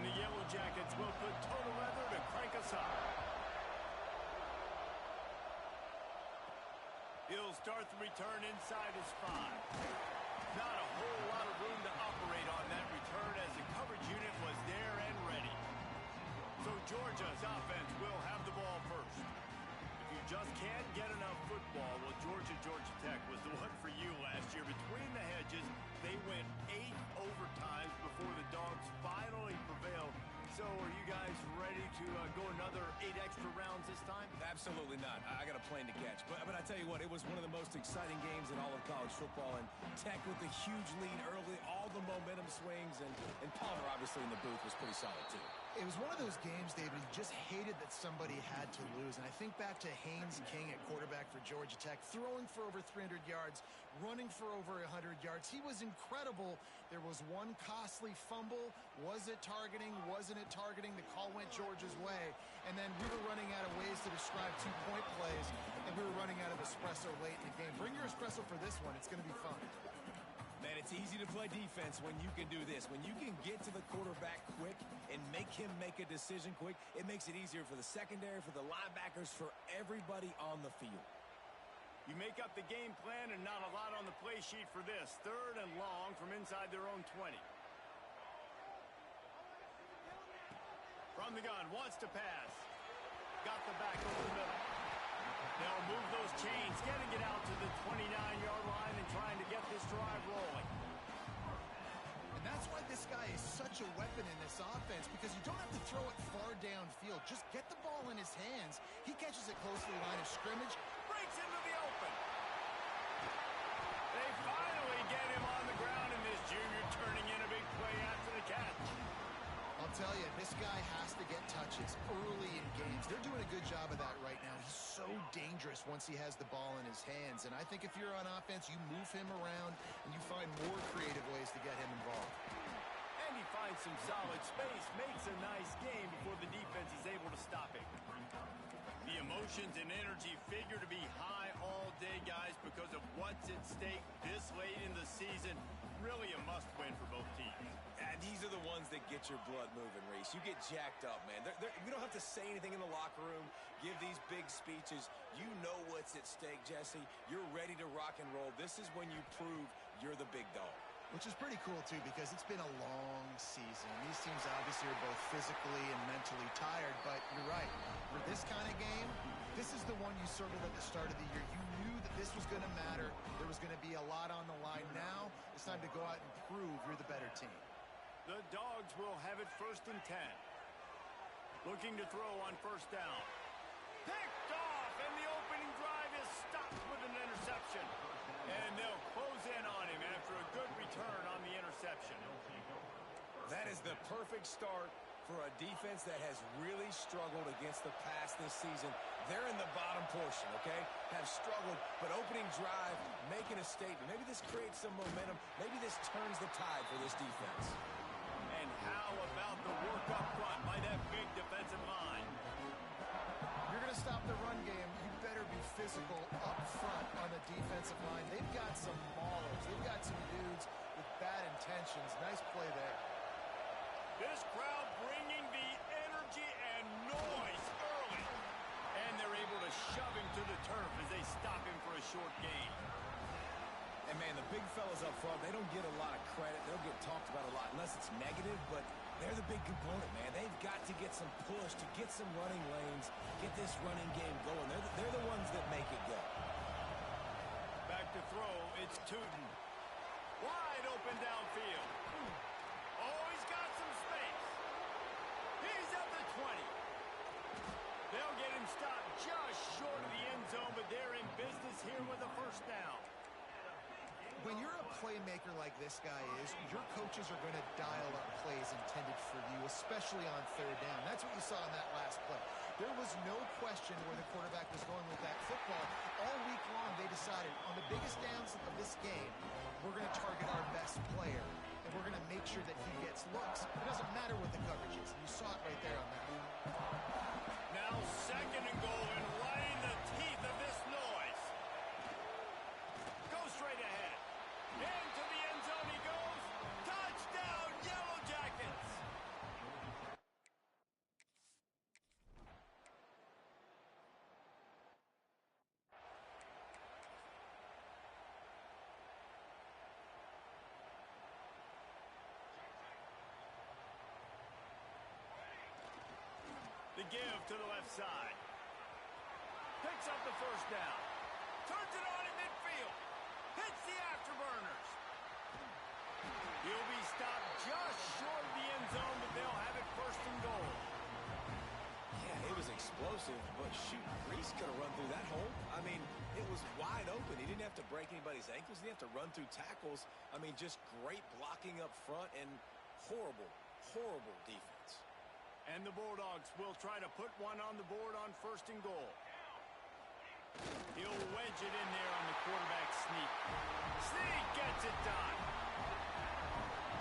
the Yellow Jackets will put total leather to crank us up. He'll start the return inside his 5. Not a whole lot of room to operate on that return as the coverage unit was there and ready. So Georgia's offense will have the ball first. If you just can't get enough football, well, Georgia Tech was the one for you last year. Between the hedges, they went 8 overtimes before the Dogs finally prevailed. So are you guys ready to go another 8 extra rounds this time? Absolutely not. I got a plane to catch. But I tell you what, it was one of the most exciting games in all of college football. And Tech with the huge lead early, all the momentum swings. And Palmer, obviously, in the booth was pretty solid, too. It was one of those games, David, you just hated that somebody had to lose. And I think back to Haynes King at quarterback for Georgia Tech, throwing for over 300 yards, running for over 100 yards. He was incredible. There was one costly fumble. Was it targeting? Wasn't it targeting? The call went Georgia's way. And then we were running out of ways to describe 2-point plays, and we were running out of espresso late in the game. Bring your espresso for this one. It's going to be fun. Man, it's easy to play defense when you can do this. When you can get to the quarterback quick and make him make a decision quick, it makes it easier for the secondary, for the linebackers, for everybody on the field. You make up the game plan and not a lot on the play sheet for this. 3rd and long from inside their own 20. From the gun, wants to pass. Got the back over the middle. They'll move those chains, getting it out to the 29-yard line and trying to get this drive rolling. And that's why this guy is such a weapon in this offense, because you don't have to throw it far downfield. Just get the ball in his hands. He catches it close to the line of scrimmage. Breaks into the open. They finally get him on the ground, and this junior turning in a big play after the catch. I'll tell you, this guy has to get touches early in games. They're doing a good job of that right now. He's so dangerous once he has the ball in his hands. And I think if you're on offense, you move him around and you find more creative ways to get him involved. And he finds some solid space, makes a nice game before the defense is able to stop him. The emotions and energy figure to be high all day, guys, because of what's at stake this late in the season. Really a must-win for both teams. And these are the ones that get your blood moving, Reese. You get jacked up, man. We don't have to say anything in the locker room, give these big speeches. You know what's at stake, Jesse. You're ready to rock and roll. This is when you prove you're the big dog. Which is pretty cool, too, because it's been a long season. These teams obviously are both physically and mentally tired, but you're right. For this kind of game, this is the one you circled at the start of the year. You knew that this was going to matter. There was going to be a lot on the line. Now it's time to go out and prove you're the better team. The Dogs will have it 1st and 10. Looking to throw on 1st down. Picked off, and the opening drive is stopped with an interception. And they'll close in on him after a good return on the interception. That is the perfect start for a defense that has really struggled against the pass this season. They're in the bottom portion, okay? Have struggled, but opening drive, making a statement. Maybe this creates some momentum. Maybe this turns the tide for this defense. And how about the work up front by that big defensive line? You're going to stop the run game, you better be physical up front on the defensive line. They've got some maulers. They've got some dudes with bad intentions. Nice play there. This crowd bringing the energy and noise early. And they're able to shove him to the turf as they stop him for a short gain. And, man, the big fellas up front, they don't get a lot of credit. They'll get talked about a lot unless it's negative, but they're the big component, man. They've got to get some push, to get some running lanes, get this running game going. They're the ones that make it go. Back to throw, it's Tootin. Wide open downfield. Oh, he's got some space. He's at the 20. They'll get him stopped just short of the end zone, but they're in business here with a 1st down. When you're a playmaker like this guy is, your coaches are going to dial up plays intended for you, especially on 3rd down. That's what you saw in that last play. There was no question where the quarterback was going with that football. All week long, they decided on the biggest downs of this game, we're going to target our best player, and we're going to make sure that he gets looks. It doesn't matter what the coverage is. You saw it right there on that. Now 2nd and goal, and right in the teeth of this noise. Go straight ahead. Into the end zone he goes. Touchdown, Yellow Jackets. give to the left side. Picks up the first down. Turns it on in midfield. Hits the afterburners. He'll be stopped just short of the end zone, but they'll have it first and goal. Yeah, it was explosive, but shoot, Reese could have run through that hole. I mean, it was wide open. He didn't have to break anybody's ankles. He didn't have to run through tackles. I mean, just great blocking up front and horrible, horrible defense. And the Bulldogs will try to put one on the board on first and goal. He'll wedge it in there on the quarterback sneak. Sneak gets it done.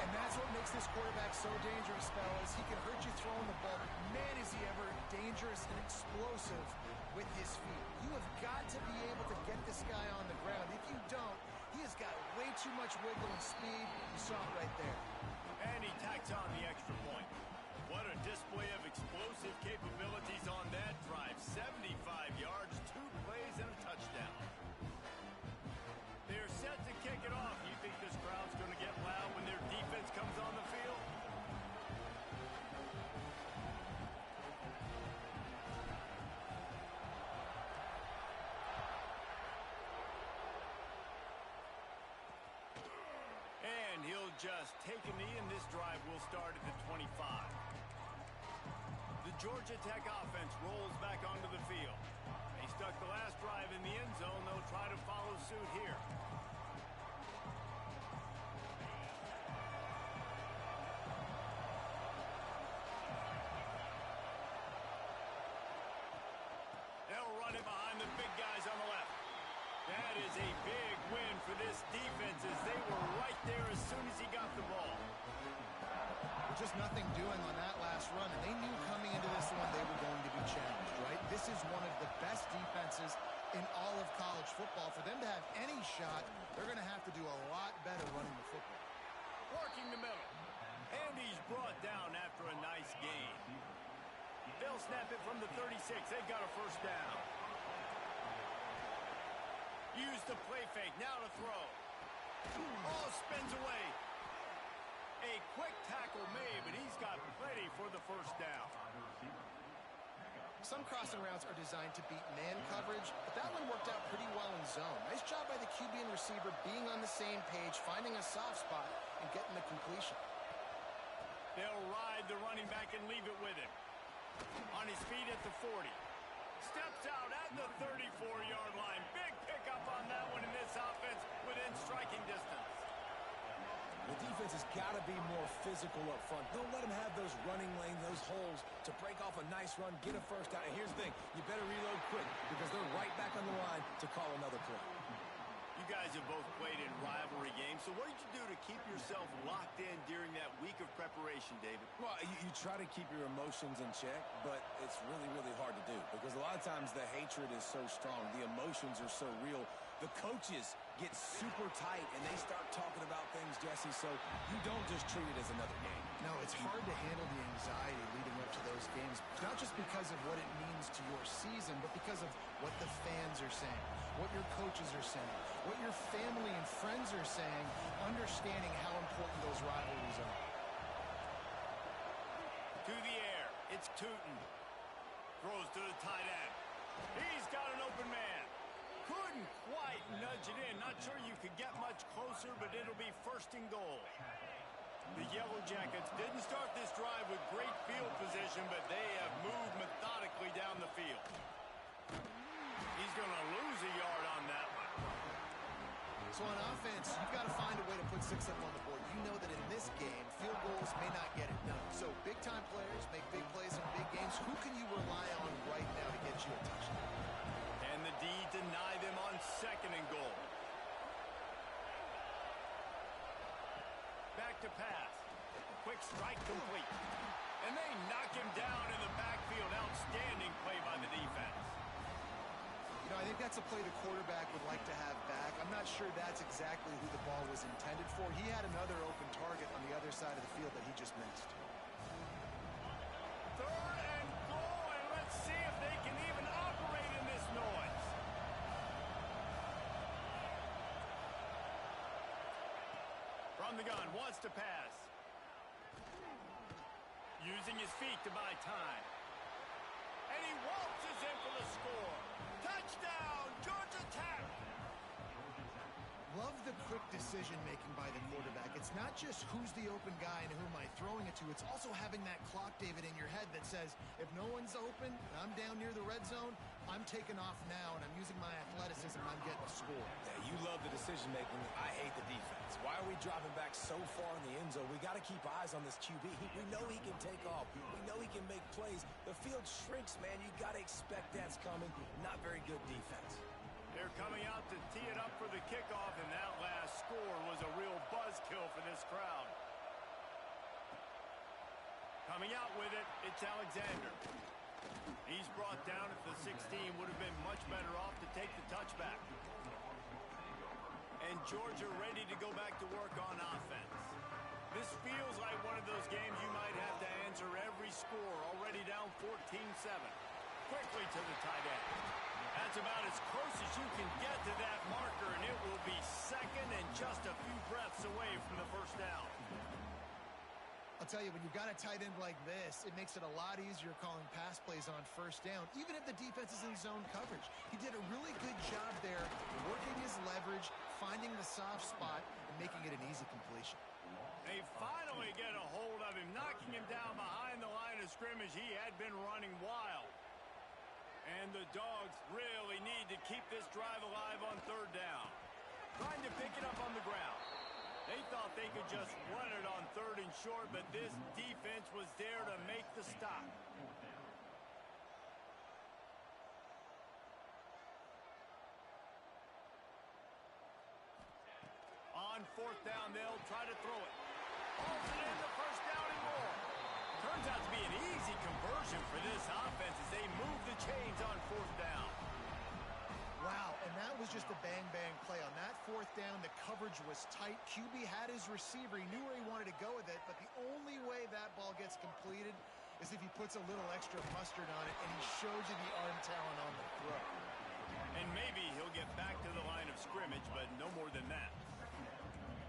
And that's what makes this quarterback so dangerous, fellas. He can hurt you throwing the ball, but man, is he ever dangerous and explosive with his feet. You have got to be able to get this guy on the ground. If you don't, he has got way too much wiggle and speed. You saw it right there. And he tacks on the extra point. What a display of explosive capabilities on that drive. 75 yards, 2 plays, and a touchdown. They're set to kick it off. You think this crowd's going to get loud when their defense comes on the field? And he'll just take a knee, and this drive will start at the 25. The Georgia Tech offense rolls back onto the field. They stuck the last drive in the end zone. They'll try to follow suit here. They'll run it behind the big guys on the left. That is a big win for this defense as they were right there as soon as he got the ball. Just nothing doing on that last run, and they knew coming into this one they were going to be challenged, right? This is one of the best defenses in all of college football. For them to have any shot, they're going to have to do a lot better running the football. Working the middle. And he's brought down after a nice gain. They'll snap it from the 36. They've got a first down. Use the play fake. Now to throw. Ball spins away. A quick tackle made, but he's got plenty for the first down. Some crossing routes are designed to beat man coverage, but that one worked out pretty well in zone. Nice job by the QB and receiver being on the same page, finding a soft spot, and getting the completion. They'll ride the running back and leave it with him. On his feet at the 40. Steps out at the 34-yard line. Big pickup on that one in this offense within striking distance. The defense has got to be more physical up front. Don't let them have those running lanes, those holes to break off a nice run, get a first down. And here's the thing, you better reload quick because they're right back on the line to call another play. You guys have both played in rivalry games, so what did you do to keep yourself locked in during that week of preparation, David? Well, you try to keep your emotions in check, but it's really, really hard to do because a lot of times the hatred is so strong. The emotions are so real. The coaches get super tight, and they start talking about things, Jesse, so you don't just treat it as another game. No, it's hard to handle the anxiety leading up to those games, not just because of what it means to your season, but because of what the fans are saying, what your coaches are saying, what your family and friends are saying, understanding how important those rivalries are. To the air, it's Tootin. Throws to the tight end. He's got an open man. Couldn't quite nudge it in. Not sure you could get much closer, but it'll be first and goal. The Yellow Jackets didn't start this drive with great field position, but they have moved methodically down the field. He's going to lose a yard on that one. So on offense, you've got to find a way to put 6 up on the board. You know that in this game, field goals may not get it done. So big-time players make big plays in big games. Who can you rely on right now to get you a touchdown? And the D deny them on second and goal. Back to pass. Quick strike complete. And they knock him down in the backfield. Outstanding play by the defense. You know, I think that's a play the quarterback would like to have back. I'm not sure that's exactly who the ball was intended for. He had another open target on the other side of the field that he just missed. Third and goal, and let's see if they can even operate in this noise. From the gun, wants to pass. Using his feet to buy time. score. Touchdown, Georgia Tech! Love the quick decision-making by the quarterback. It's not just who's the open guy and who am I throwing it to. It's also having that clock, David, in your head that says, if no one's open and I'm down near the red zone, I'm taking off now, and I'm using my athleticism, and I'm getting a score. Yeah, you love the decision-making. I hate the defense. Why are we dropping back so far in the end zone? We got to keep eyes on this QB. We know he can take off. We know he can make plays. The field shrinks, man. You got to expect that's coming. Not very good defense. They're coming out to tee it up for the kickoff, and that last score was a real buzzkill for this crowd. Coming out with it, it's Alexander. He's brought down at the 16, would have been much better off to take the touchback. And Georgia ready to go back to work on offense. This feels like one of those games you might have to answer every score, already down 14-7. Quickly to the tight end. That's about as close as you can get to that marker, and it will be second and just a few breaths away from the first down. I'll tell you, when you've got a tight end like this, it makes it a lot easier calling pass plays on first down, even if the defense is in zone coverage. He did a really good job there, working his leverage, finding the soft spot, and making it an easy completion. They finally get a hold of him, knocking him down behind the line of scrimmage. He had been running wild. And the Dogs really need to keep this drive alive on third down. Trying to pick it up on the ground. They thought they could just run it on third and short, but this defense was there to make the stop. On fourth down, they'll try to throw it. Holds it in the first down and more. Turns out to be an easy conversion for this offense as they move the chains on fourth down. Wow, and that was just a bang-bang play. On that fourth down, the coverage was tight. QB had his receiver. He knew where he wanted to go with it, but the only way that ball gets completed is if he puts a little extra mustard on it, and he shows you the arm talent on the throw. And maybe he'll get back to the line of scrimmage, but no more than that.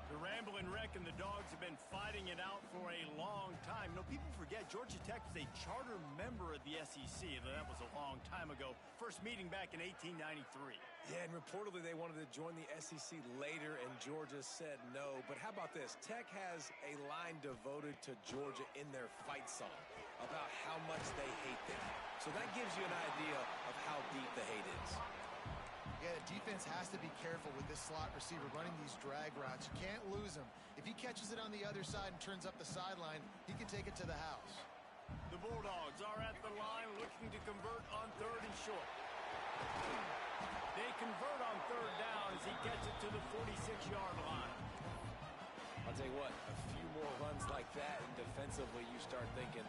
The Ramblin' Wreck and the Dogs have been fighting it out for a long time. You know, people forget Georgia Tech was a charter member of the SEC. That was a long time ago. First meeting back in 1893. Yeah, and reportedly they wanted to join the SEC later, and Georgia said no. But how about this? Tech has a line devoted to Georgia in their fight song about how much they hate them. So that gives you an idea of how deep the hate is. Yeah, the defense has to be careful with this slot receiver running these drag routes. You can't lose him. If he catches it on the other side and turns up the sideline, he can take it to the house. The Bulldogs are at the line looking to convert on third and short. They convert on third down as he gets it to the 46-yard line. I'll tell you what, a few more runs like that, and defensively you start thinking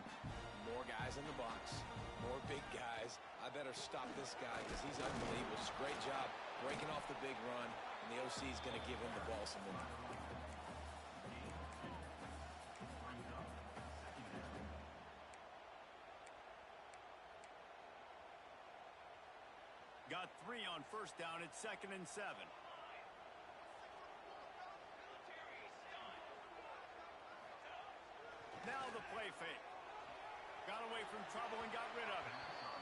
more guys in the box, more big guys. I better stop this guy because he's unbelievable. Great job breaking off the big run, and the OC is going to give him the ball some more. Got 3 on first down. It's 2nd and 7. Now the play fake. Got away from trouble and got rid of it.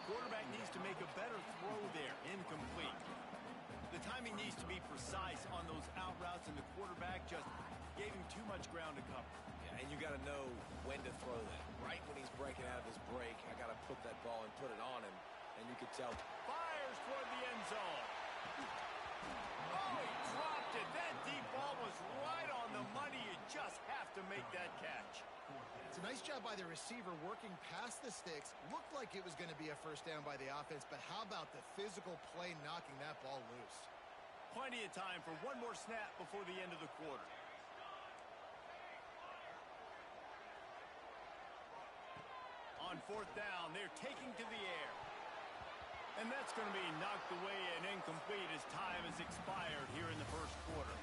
Quarterback needs to make a better throw there. Incomplete. The timing needs to be precise on those out routes, and the quarterback just gave him too much ground to cover. Yeah, and you got to know when to throw that. Right when he's breaking out of his break, I got to put that ball and put it on him, and you could tell. Fires toward the end zone. Oh, he dropped it. That deep ball was right on the money. You just have to make that catch. It's a nice job by the receiver working past the sticks. Looked like it was going to be a first down by the offense, but how about the physical play knocking that ball loose? Plenty of time for one more snap before the end of the quarter. On fourth down, they're taking to the air. And that's going to be knocked away and incomplete as time has expired here in the first quarter.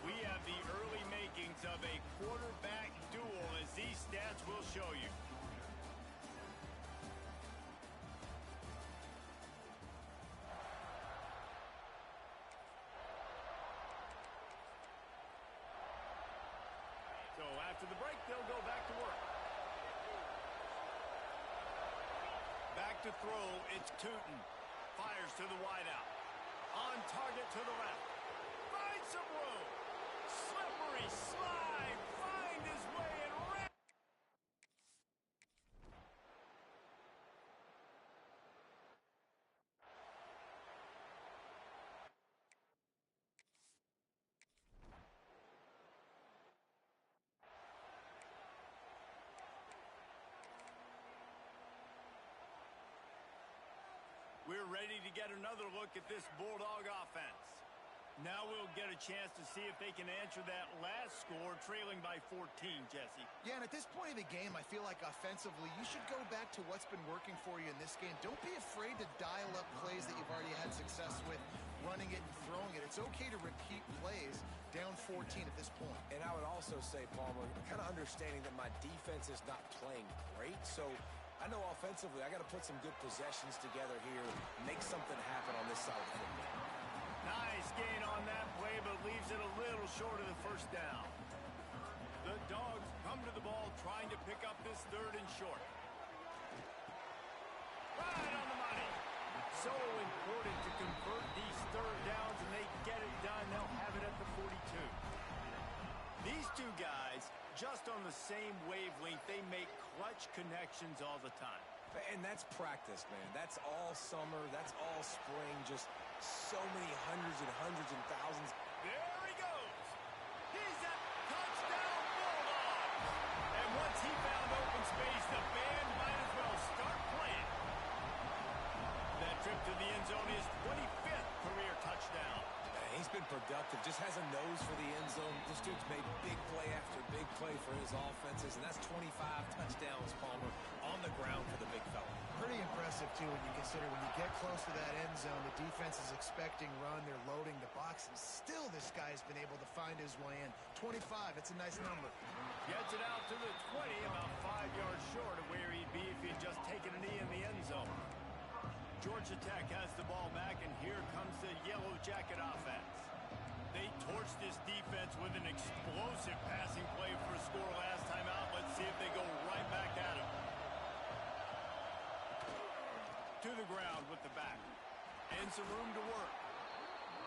We have the early makings of a quarterback duel, as these stats will show you. So after the break, they'll go back to work. Back to throw, it's Tootin. Fires to the wideout. On target to the left. Finds some room. Slippery slide. Find his way and wrap. We're ready to get another look at this Bulldog offense. Now we'll get a chance to see if they can answer that last score, trailing by 14, Jesse. Yeah, and at this point of the game, I feel like offensively, you should go back to what's been working for you in this game. Don't be afraid to dial up plays that you've already had success with, running it and throwing it. It's okay to repeat plays down 14 at this point. And I would also say, Palmer, kind of understanding that my defense is not playing great, so I know offensively I got to put some good possessions together here, make something happen on this side of the football. Nice gain on that play, but leaves it a little short of the first down. The Dogs come to the ball trying to pick up this 3rd and short. Right on the money. So important to convert these 3rd downs, and they get it done. They'll have it at the 42. These two guys, just on the same wavelength, they make clutch connections all the time. And that's practice, man. That's all summer. That's all spring. Just so many hundreds and thousands. There he goes. He's a touchdown Bulldog. And once he found open space, the band might as well start playing. That trip to the end zone is 25th career touchdown. He's been productive, just has a nose for the end zone. This dude's made big play after big play for his offenses, and that's 25 touchdowns, Palmer, on the ground for the big fella. Pretty impressive, too, when you consider when you get close to that end zone, the defense is expecting run, they're loading the box, and still this guy's been able to find his way in. 25, it's a nice number. Gets it out to the 20, about 5 yards short of where he'd be if he'd just taken a knee in the end zone. Georgia Tech has the ball back, and here comes the Yellow Jacket offense. They torched this defense with an explosive passing play for a score last time out. Let's see if they go right back at him. To the ground with the back. And some room to work.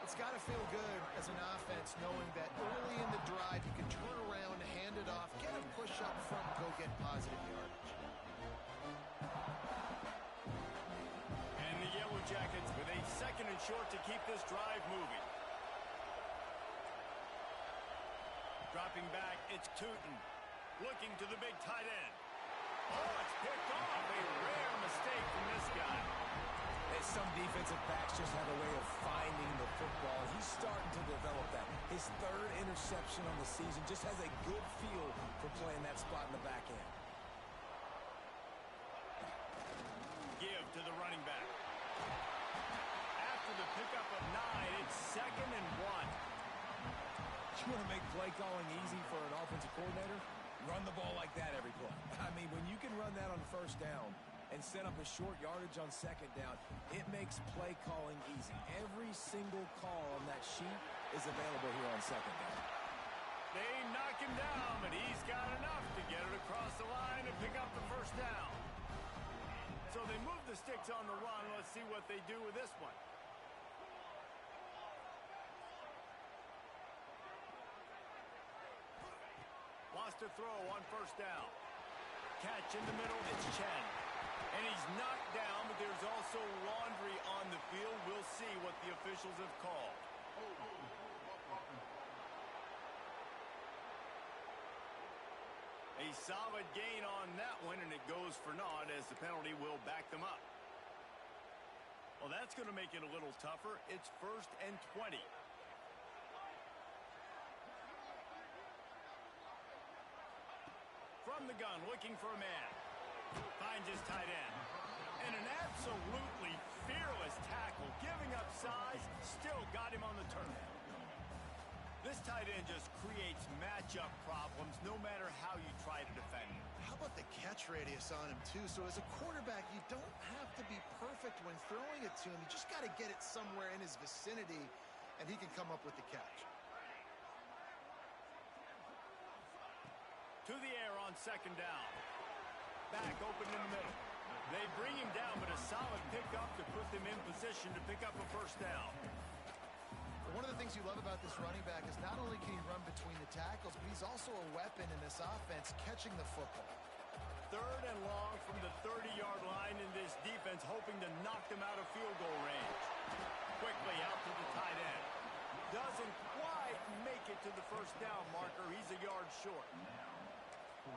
It's got to feel good as an offense knowing that early in the drive you can turn around, hand it off, get a push up front, go get positive yardage. And the Yellow Jackets with a 2nd and short to keep this drive moving. Dropping back, it's Tootin. Looking to the big tight end. Oh, it's picked off. A rare mistake from this guy. And some defensive backs just have a way of finding the football. He's starting to develop that. His 3rd interception on the season just has a good feel for playing that spot in the back end. Give to the running back. After the pickup of 9, it's 2nd and 1. You want to make play calling easy for an offensive coordinator? Run the ball like that every play. I mean, when you can run that on 1st down and set up a short yardage on 2nd down, it makes play calling easy. Every single call on that sheet is available here on 2nd down. They knock him down, but he's got enough to get it across the line and pick up the 1st down. So they move the sticks on the run. Let's see what they do with this one. Wants to throw on 1st down. Catch in the middle, it's Chen. And he's knocked down, but there's also laundry on the field. We'll see what the officials have called. A solid gain on that one, and it goes for naught as the penalty will back them up. Well, that's going to make it a little tougher. It's 1st and 20. From the gun, looking for a man. Finds his tight end. And an absolutely fearless tackle, giving up size, still got him on the turn. This tight end just creates matchup problems no matter how you try to defend him. How about the catch radius on him, too? So as a quarterback, you don't have to be perfect when throwing it to him. You just got to get it somewhere in his vicinity, and he can come up with the catch. To the air on 2nd down. Back open in the middle. They bring him down, but a solid pickup to put them in position to pick up a first down. One of the things you love about this running back is not only can he run between the tackles, but he's also a weapon in this offense catching the football. 3rd and long from the 30-yard line in this defense, hoping to knock them out of field goal range. Quickly out to the tight end. Doesn't quite make it to the first down marker. He's a yard short.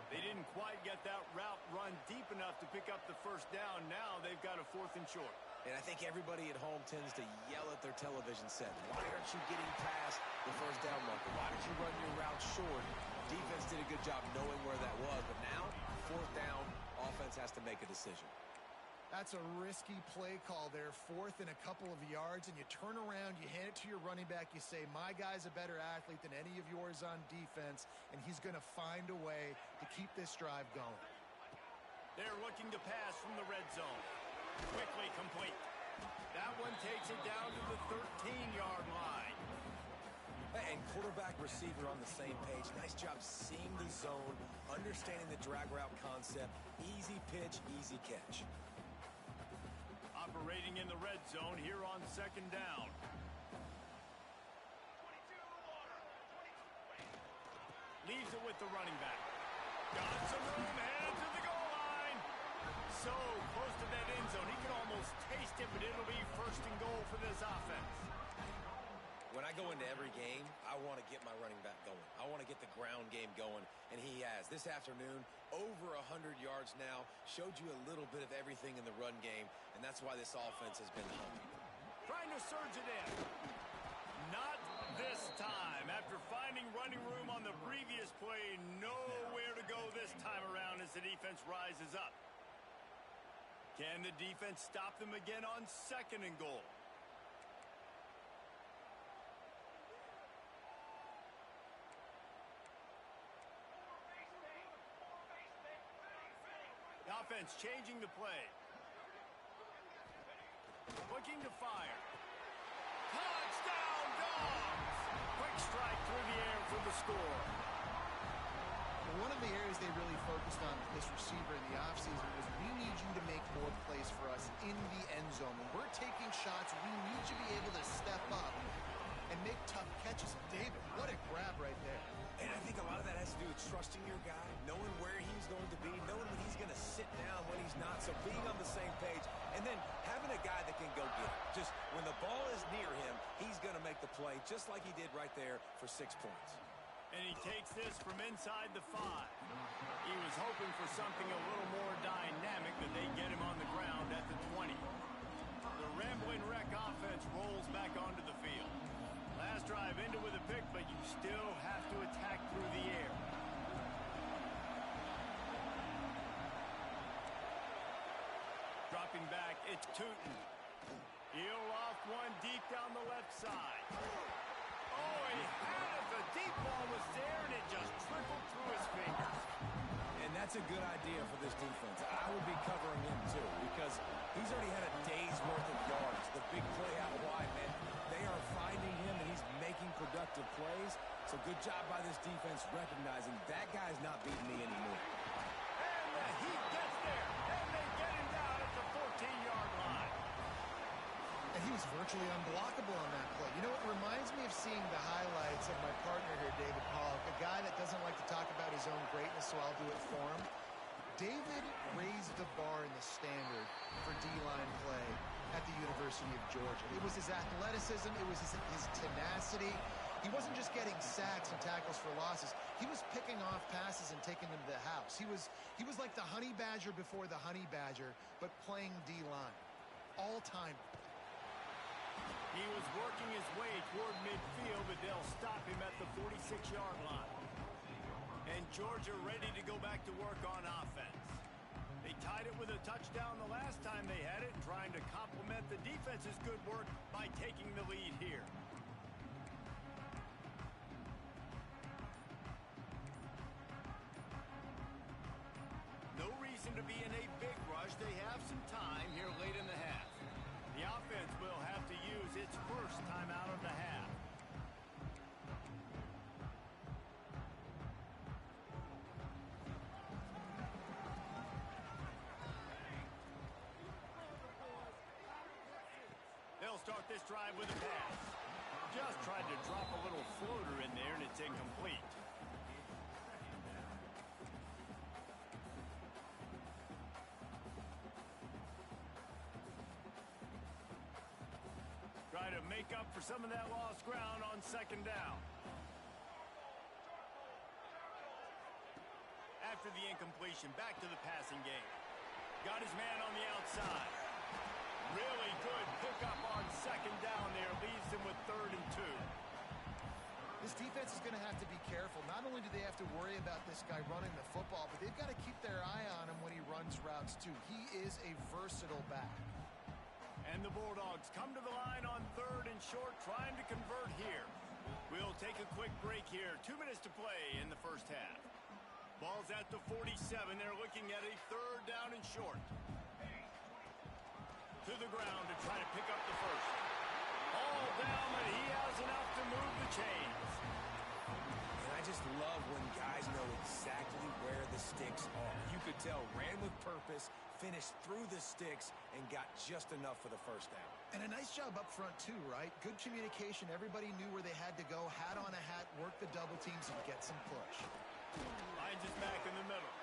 They didn't quite get that route run deep enough to pick up the first down. Now they've got a 4th and short. And I think everybody at home tends to yell at their television set. Why aren't you getting past the first down marker? Why did you run your route short? Defense did a good job knowing where that was. But now, 4th down, offense has to make a decision. That's a risky play call there. 4th and a couple of yards, and you turn around, you hand it to your running back, you say, my guy's a better athlete than any of yours on defense, and he's going to find a way to keep this drive going. They're looking to pass from the red zone. Quickly complete. That one takes it down to the 13-yard line. And quarterback, receiver on the same page. Nice job seeing the zone, understanding the drag route concept. Easy pitch, easy catch. Operating in the red zone here on 2nd down. Leaves it with the running back. Got some room, headed to the goal line. So close to that end zone. He can almost taste it, but it'll be 1st and goal for this offense. When I go into every game, I want to get my running back going. I want to get the ground game going, and he has. This afternoon, over 100 yards now, showed you a little bit of everything in the run game, and that's why this offense has been hungry. Trying to surge it in. Not this time. After finding running room on the previous play, nowhere to go this time around as the defense rises up. Can the defense stop them again on 2nd and goal? The offense changing the play. Looking to fire. Touchdown, Dogs! Quick strike through the air for the score. One of the areas they really focused on with this receiver in the offseason was we need you to make more plays for us in the end zone. When we're taking shots, we need you to be able to step up and make tough catches. David, what a grab right there. And I think a lot of that has to do with trusting your guy, knowing where he's going to be, knowing when he's going to sit down, when he's not. So being on the same page, and then having a guy that can go get it. Just when the ball is near him, he's going to make the play, just like he did right there for 6 points. And he takes this from inside the 5. He was hoping for something a little more dynamic, but they get him on the ground at the 20. The Rambling Wreck offense rolls back onto the field. Last drive ended with a pick, but you still have to attack through the air. Dropping back, it's Tootin. He'll loft one deep down the left side. Oh, he had it. The deep ball was there, and it just trickled through his fingers. And that's a good idea for this defense. I would be covering him, too, because he's already had a day's worth of yards. The big play out wide, man. They are finding him, and he's making productive plays. So good job by this defense recognizing that guy's not beating me anymore. And the Heat gets there, and they get him down at the 14-yard line. And he was virtually unblockable on that play. You know, it reminds me of seeing the highlights of my partner here, David Pollock, a guy that doesn't like to talk about his own greatness, so I'll do it for him. David raised the bar in the standard for D-line play at the University of Georgia. It was his athleticism. It was his tenacity. He wasn't just getting sacks and tackles for losses. He was picking off passes and taking them to the house. He was like the Honey Badger before the Honey Badger, but playing D-line. All-time. He was working his way toward midfield, but they'll stop him at the 46-yard line. And Georgia ready to go back to work on offense. They tied it with a touchdown the last time they had it, trying to complement the defense's good work by taking the lead here. No reason to be in a big rush. They have some time here late in the half. The offense will have to use its first time out of the half. start this drive with a pass. Just tried to drop a little floater in there, and it's incomplete. Try to make up for some of that lost ground on second down. After the incompletion, back to the passing game. Got his man on the outside. Really good pickup on second down there. Leaves him with 3rd and 2. This defense is going to have to be careful. Not only do they have to worry about this guy running the football, but they've got to keep their eye on him when he runs routes too. He is a versatile back. And the Bulldogs come to the line on 3rd and short, trying to convert here. We'll take a quick break here. 2 minutes to play in the first half. Ball's at the 47. They're looking at a 3rd down and short. To the ground to try to pick up the first. All down, but he has enough to move the chains. And I just love when guys know exactly where the sticks are. You could tell, ran with purpose, finished through the sticks, and got just enough for the first down. And a nice job up front too, right? Good communication. Everybody knew where they had to go. Hat on a hat, work the double teams, and get some push. Finds his back in the middle.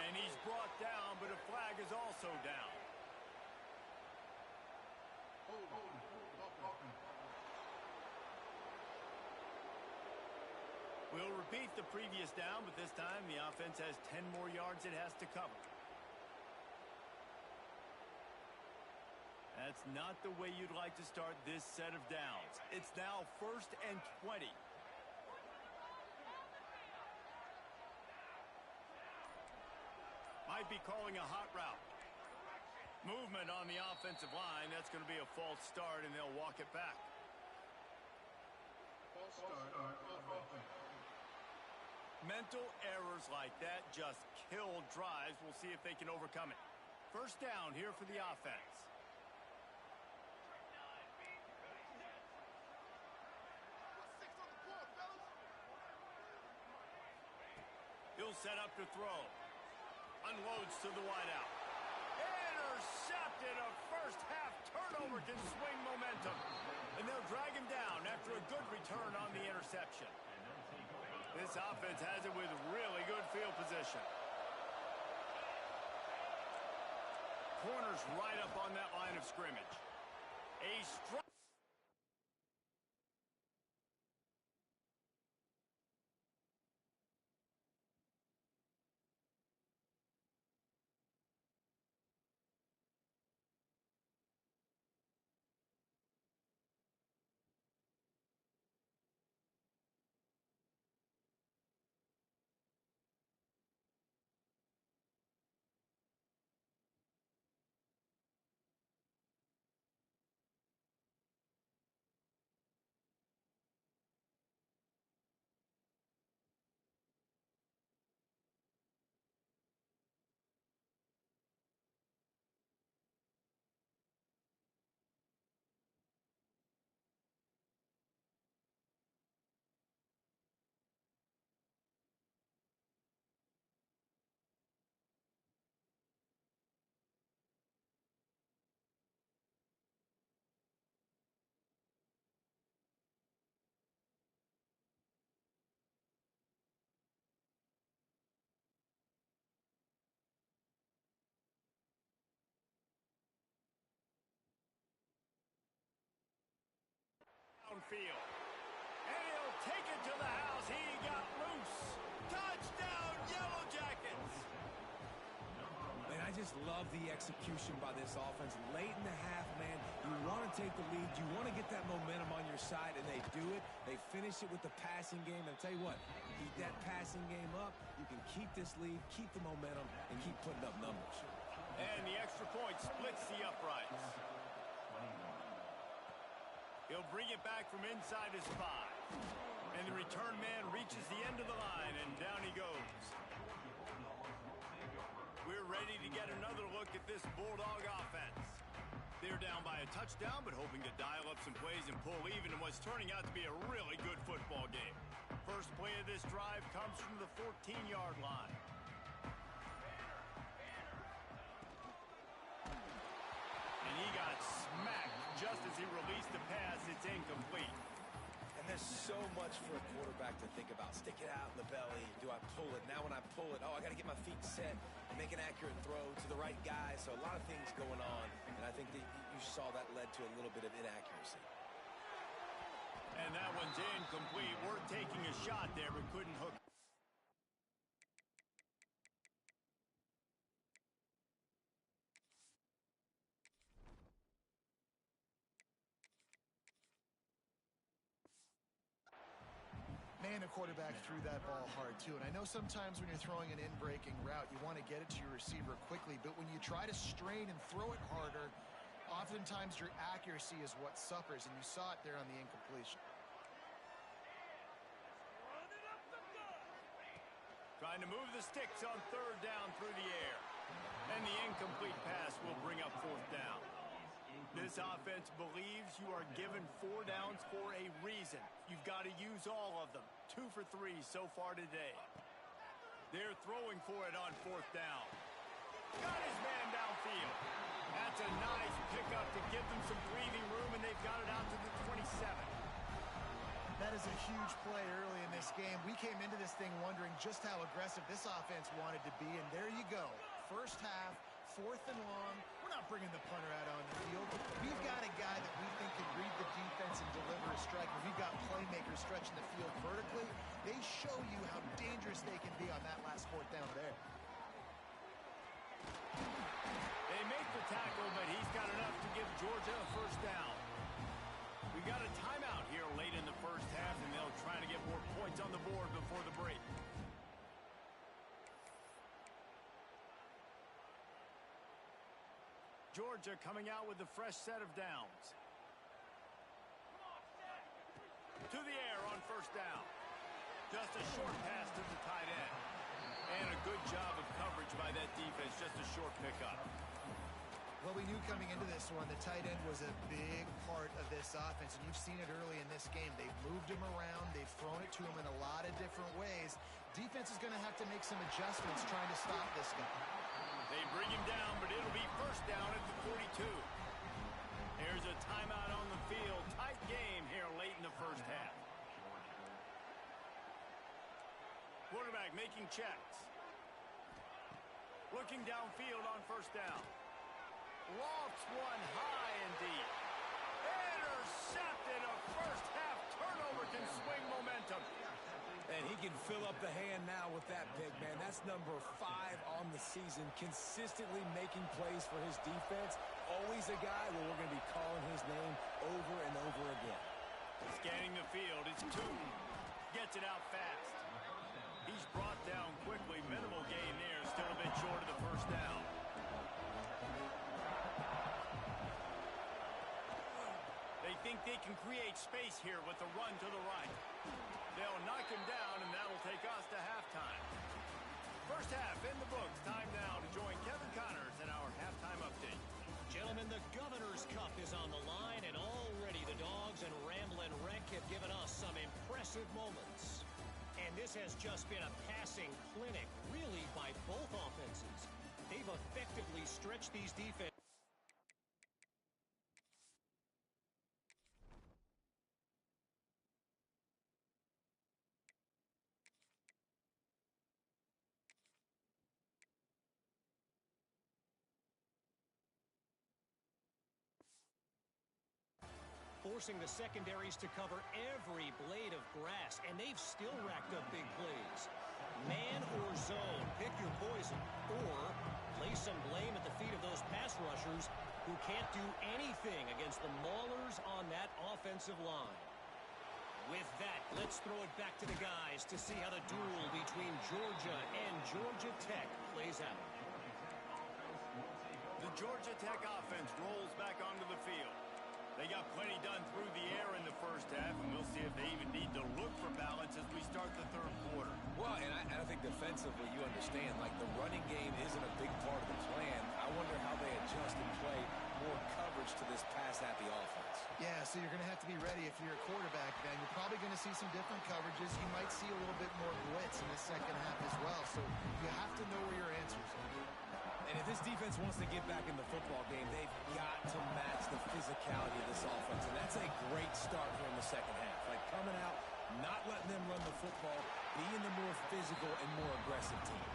And he's brought down, but a flag is also down. We'll repeat the previous down, but this time the offense has 10 more yards it has to cover. That's not the way you'd like to start this set of downs. It's now 1st and 20. Might be calling a hot route. Movement on the offensive line. That's going to be a false start, and they'll walk it back. False start. Mental errors like that just kill drives. We'll see if they can overcome it. First down here for the offense. He'll set up to throw. Unloads to the wideout. Intercepted. A first half turnover can swing momentum. And they'll drag him down after a good return on the interception. This offense has it with really good field position. Corners right up on that line of scrimmage. A strike. Downfield. And he'll take it to the house. He got loose. Touchdown, Yellow Jackets. Man, I just love the execution by this offense. Late in the half, man, you want to take the lead. You want to get that momentum on your side, and they do it. They finish it with the passing game. And I'll tell you what, keep that passing game up. You can keep this lead, keep the momentum, and keep putting up numbers. And the extra point splits the uprights. He'll bring it back from inside his 5. And the return man reaches the end of the line, and down he goes. We're ready to get another look at this Bulldog offense. They're down by a touchdown, but hoping to dial up some plays and pull even in what's turning out to be a really good football game. First play of this drive comes from the 14-yard line. And he got smacked just as he released the pass. It's incomplete. And there's so much for a quarterback to think about. Stick it out in the belly. Do I pull it? Now when I pull it, I got to get my feet set and make an accurate throw to the right guy. So a lot of things going on. And I think that you saw that led to a little bit of inaccuracy. And that one's incomplete. We're taking a shot there, but couldn't hook. Man, a quarterback threw that ball hard, too. And I know sometimes when you're throwing an in-breaking route, you want to get it to your receiver quickly. But when you try to strain and throw it harder, oftentimes your accuracy is what suffers. And you saw it there on the incompletion. Trying to move the sticks on third down through the air. And the incomplete pass will bring up fourth down. This offense believes you are given 4 downs for a reason. You've got to use all of them. 2 for 3 so far today. They're throwing for it on fourth down. Got his man downfield. That's a nice pickup to give them some breathing room, and they've got it out to the 27. That is a huge play early in this game. We came into this thing wondering just how aggressive this offense wanted to be, and there you go. First half, 4th and long. We're not bringing the punter out on the field. We've got a guy that we think can read the defense and deliver a strike. And we've got playmakers stretching the field vertically. They show you how dangerous they can be on that last 4th down there. They make the tackle, but he's got enough to give Georgia a first down. We got a timeout here late in the first half, and they'll try to get more points on the board before the break. Georgia coming out with a fresh set of downs. To the air on first down. Just a short pass to the tight end. And a good job of coverage by that defense. Just a short pickup. Well, we knew coming into this one, the tight end was a big part of this offense, and you've seen it early in this game. They've moved him around. They've thrown it to him in a lot of different ways. Defense is going to have to make some adjustments trying to stop this guy. They bring him down, but it'll be first down at the 42. There's a timeout on the field. Tight game here late in the first half. Quarterback making checks. Looking downfield on first down. Lofts one high and deep. Intercepted. A first half turnover can swing momentum. And he can fill up the hand now with that big man. That's number 5 on the season, consistently making plays for his defense. Always a guy where we're going to be calling his name over and over again. Scanning the field, it's 2. Gets it out fast. He's brought down quickly. Minimal gain there, still a bit short of the first down. They think they can create space here with the run to the right. They'll knock him down, and that'll take us to halftime. First half in the books. Time now to join Kevin Connors in our halftime update. Gentlemen, the Governor's Cup is on the line, and already the Dogs and Ramblin' Wreck have given us some impressive moments. And this has just been a passing clinic, really, by both offenses. They've effectively stretched these defenses. Forcing the secondaries to cover every blade of grass, and they've still racked up big plays. Man or zone, pick your poison, or lay some blame at the feet of those pass rushers who can't do anything against the maulers on that offensive line. With that, let's throw it back to the guys to see how the duel between Georgia and Georgia Tech plays out. The Georgia Tech offense rolls back onto the field. They got plenty done through the air in the first half, and we'll see if they even need to look for balance as we start the third quarter. Well, and I think defensively, you understand, like the running game isn't a big part of the plan. I wonder how they adjust and play more coverage to this pass-happy offense. Yeah, so you're going to have to be ready if you're a quarterback, then. You're probably going to see some different coverages. You might see a little bit more blitz in the second half as well, so you have to know where your answers are. And if this defense wants to get back in the football game, they've got to match the physicality of this offense. And that's a great start here in the second half. Like coming out, not letting them run the football, being the more physical and more aggressive team.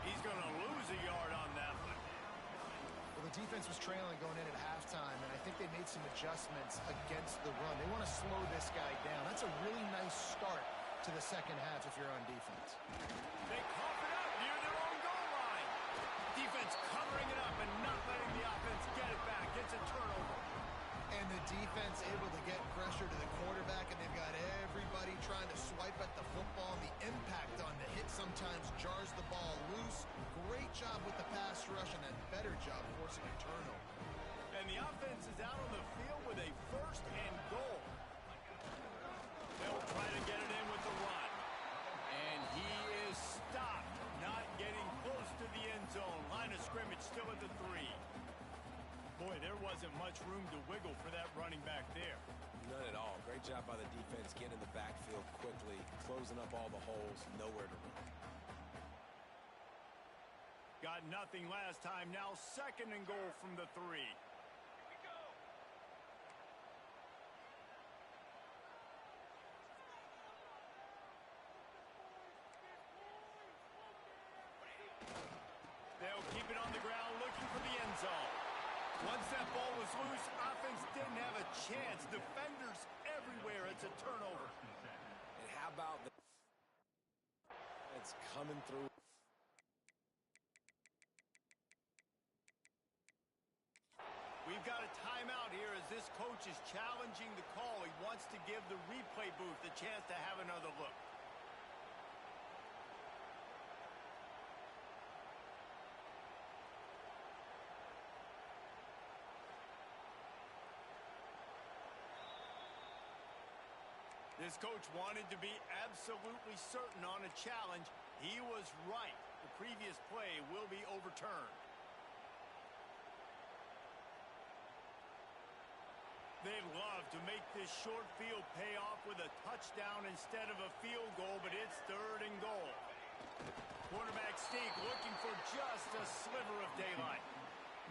He's going to lose a yard on that one. Well, the defense was trailing going in at halftime, and I think they made some adjustments against the run. They want to slow this guy down. That's a really nice start to the second half if you're on defense. They cough it up near their own goal line. Defense covering it up and not letting the offense get it back. It's a turnover. And the defense able to get pressure to the quarterback, and they've got everybody trying to swipe at the football. And the impact on the hit sometimes jars the ball loose. Great job with the pass rush and a better job forcing a turnover. And the offense is out on the field with a first and goal. They'll try to get it in with the run. And he is stopped, not getting close to the end zone. Line of scrimmage still at the 3. Boy, there wasn't much room to wiggle for that running back there. None at all. Great job by the defense getting in the backfield quickly, closing up all the holes, nowhere to run. Got nothing last time. Now second and goal from the 3. They'll keep it on the ground looking for the end zone. Once that ball was loose, offense didn't have a chance. Defenders everywhere. It's a turnover. And how about the it's coming through? We've got a timeout here as this coach is challenging the call. He wants to give the replay booth a chance to have another look. This coach wanted to be absolutely certain on a challenge. He was right. The previous play will be overturned. They'd love to make this short field pay off with a touchdown instead of a field goal, but it's third and goal. Quarterback sneak looking for just a sliver of daylight.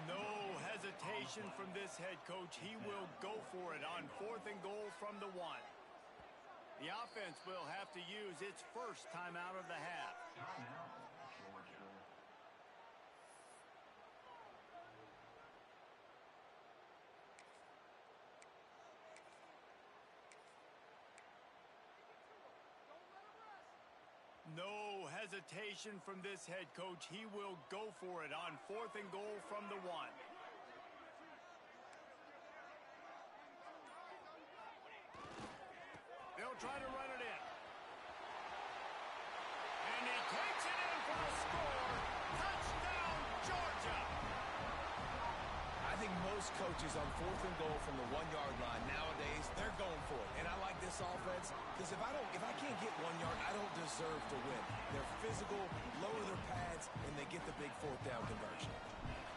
No hesitation from this head coach. He will go for it on fourth and goal from the 1. The offense will have to use its first timeout of the half. No hesitation from this head coach. He will go for it on fourth and goal from the 1. They'll try to run it in. And he takes it in for a score. Touchdown, Georgia. I think most coaches on fourth and goal from the 1-yard line nowadays, they're going for it. And I like this offense because if I can't get 1 yard, I don't deserve to win. They're physical, lower their pads, and they get the big fourth down conversion.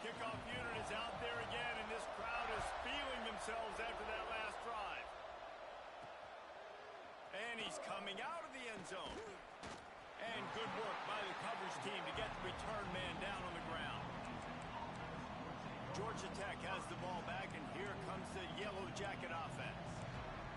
Kickoff unit is out there again, and this crowd is feeling themselves after that last drive. And he's coming out of the end zone. And good work by the coverage team to get the return man down on the ground. Georgia Tech has the ball back, and here comes the Yellow Jacket offense.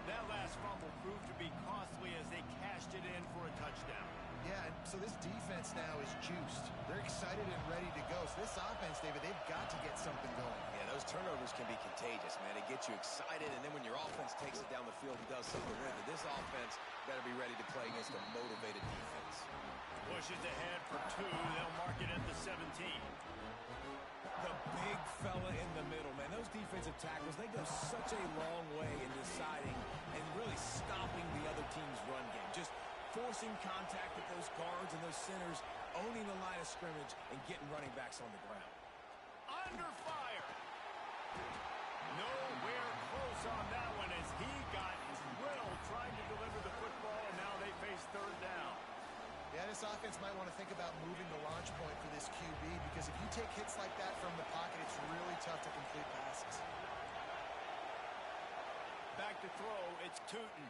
That last fumble proved to be costly as they cashed it in for a touchdown. Yeah, and so this defense now is juiced. They're excited and ready to go. So this offense, David, they've got to get something going. Yeah, those turnovers can be contagious, man. It gets you excited, and then when your offense takes it down the field and does something with it, this offense better be ready to play against a motivated defense. Pushes ahead for 2. They'll mark it at the 17. The big fella in the middle, man. Those defensive tackles, they go such a long way in deciding and really stopping the other team's run game. Just forcing contact with those guards and those centers, owning the line of scrimmage, and getting running backs on the ground. Under fire. Nowhere close on that one as he got drilled trying to deliver the football, and now they face third down. Yeah, this offense might want to think about moving the launch point for this QB because if you take hits like that from the pocket, it's really tough to complete passes. Back to throw, it's Tootin.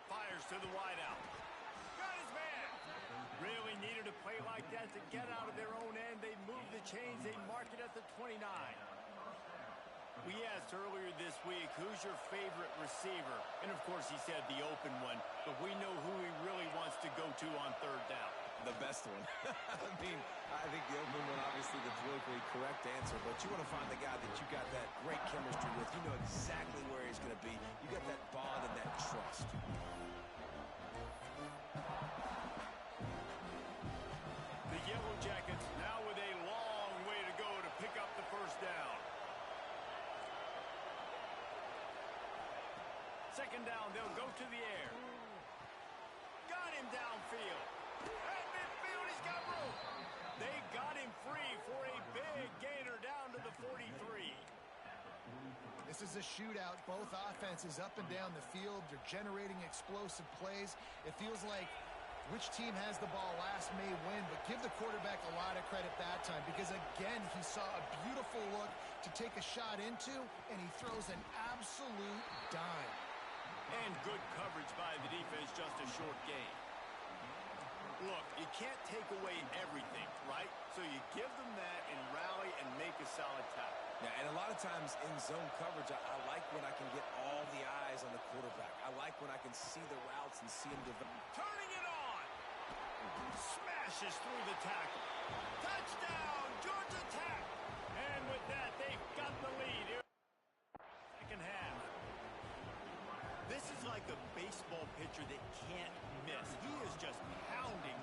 Fires to the wideout. Got his man. Really needed a play like that to get out of their own end. They move the chains. They mark it at the 29. We asked earlier this week, who's your favorite receiver? And, of course, he said the open one. But we know who he really wants to go to on third down. The best one. I mean, I think the open one, obviously the politically correct answer, but you want to find the guy that you got that great chemistry with. You know exactly where he's going to be. You got that bond and that trust. The Yellow Jackets now with a long way to go to pick up the first down. Second down, they'll go to the air. Got him downfield. At midfield, he's got room. They got him free for a big gainer down to the 43. This is a shootout. Both offenses up and down the field. They're generating explosive plays. It feels like which team has the ball last may win, but give the quarterback a lot of credit that time because, again, he saw a beautiful look to take a shot into, and he throws an absolute dime. And good coverage by the defense, just a short gain. Look, you can't take away everything, right? So you give them that and rally and make a solid tackle. Yeah, and a lot of times in zone coverage, I like when I can get all the eyes on the quarterback. I like when I can see the routes and see him develop. Turning it on. Smashes through the tackle. Touchdown, Georgia Tech. And with that, they've got the lead here. Second half. This is like a baseball pitcher that can't miss. He is just pounding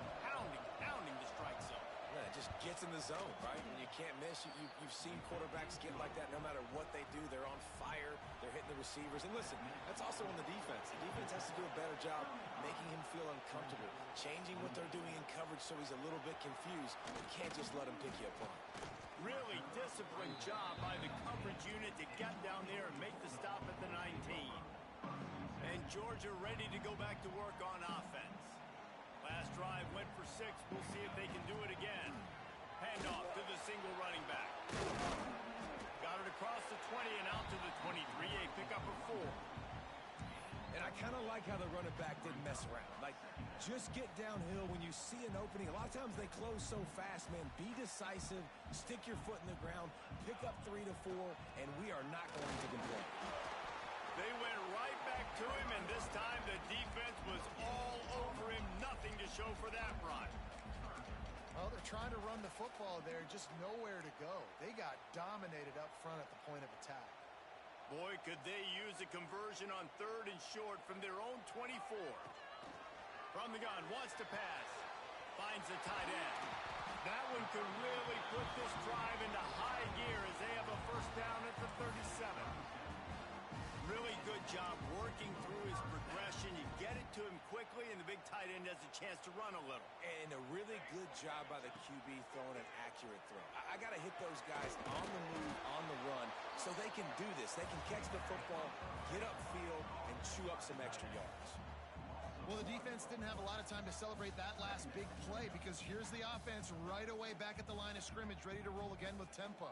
the strike zone. Yeah, it just gets in the zone, right? When you can't miss, you've seen quarterbacks get like that no matter what they do. They're on fire. They're hitting the receivers. And listen, that's also on the defense. The defense has to do a better job making him feel uncomfortable, changing what they're doing in coverage so he's a little bit confused. You can't just let him pick you apart. Really disciplined job by the coverage unit to get down there and make the stop at the 19. And Georgia ready to go back to work on offense. Last drive went for 6. We'll see if they can do it again. Handoff to the single running back. Got it across the 20 and out to the 23. A pickup of 4. And I kind of like how the running back didn't mess around. Like, just get downhill when you see an opening. A lot of times they close so fast, man. Be decisive. Stick your foot in the ground. Pick up 3 to 4, and we are not going to complain. They went right back to him, and this time the defense was all over him. Nothing to show for that run. Well, they're trying to run the football there, just nowhere to go. They got dominated up front at the point of attack. Boy, could they use a conversion on 3rd and short from their own 24. From the gun, wants to pass. Finds the tight end. That one could really put this drive into high gear as they have a first down at the 37. Really good job working through his progression. You get it to him quickly, and the big tight end has a chance to run a little. And a really good job by the QB throwing an accurate throw. I got to hit those guys on the move, on the run, so they can do this. They can catch the football, get upfield, and chew up some extra yards. Well, the defense didn't have a lot of time to celebrate that last big play because here's the offense right away back at the line of scrimmage, ready to roll again with tempo.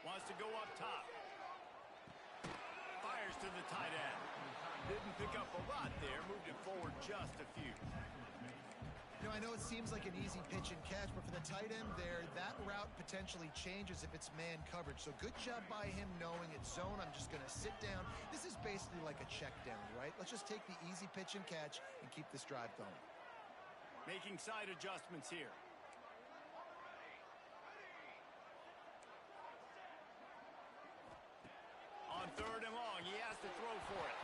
Wants to go up top. Fires to the tight end. Didn't pick up a lot there. Moved it forward just a few. You know, I know it seems like an easy pitch and catch, but for the tight end there, that route potentially changes if it's man coverage. So good job by him knowing it's zone. I'm just going to sit down. This is basically like a check down, right? Let's just take the easy pitch and catch and keep this drive going. Making side adjustments here. On 3rd and long, he has to throw for it.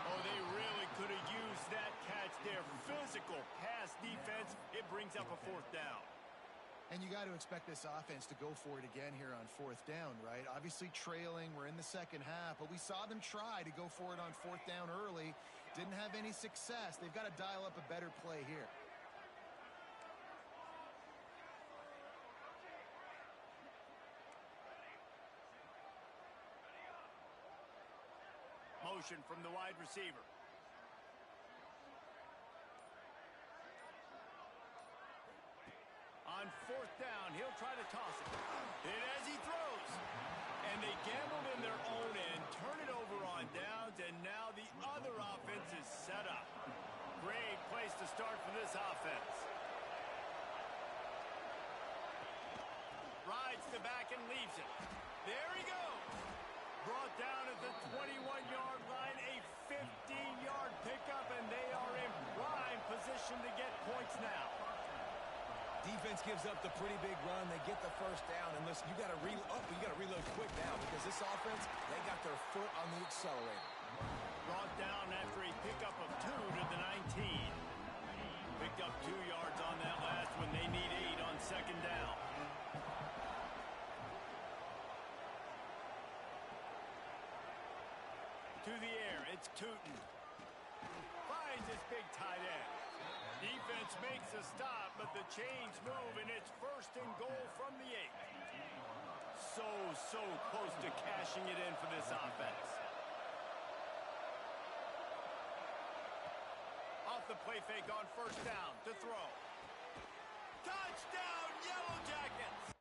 Oh, they really could have used that catch there. Physical pass defense. It brings up a 4th down. And you got to expect this offense to go for it again here on 4th down, right? Obviously trailing. We're in the second half, but we saw them try to go for it on 4th down early. Didn't have any success. They've got to dial up a better play here. Motion from the wide receiver. On on fourth down. He'll try to toss it. Hit as he throws. And they gambled in their own end, turn it over on downs, and now the other offense is set up. Great place to start for this offense. Rides the back and leaves it. There he goes. Brought down at the 21-yard line, a 15-yard pickup, and they are in prime position to get points now. Defense gives up the pretty big run. They get the first down, and listen, you got to reload quick now because this offense, they got their foot on the accelerator. Brought down after a pickup of 2 to the 19. Picked up 2 yards on that last one. They need 8 on second down. To the air, it's Tootin. Finds his big tight end. Defense makes a stop, but the chains move, and it's first and goal from the 8. So close to cashing it in for this offense. Off the play fake on first down to throw. Touchdown, Yellow Jackets!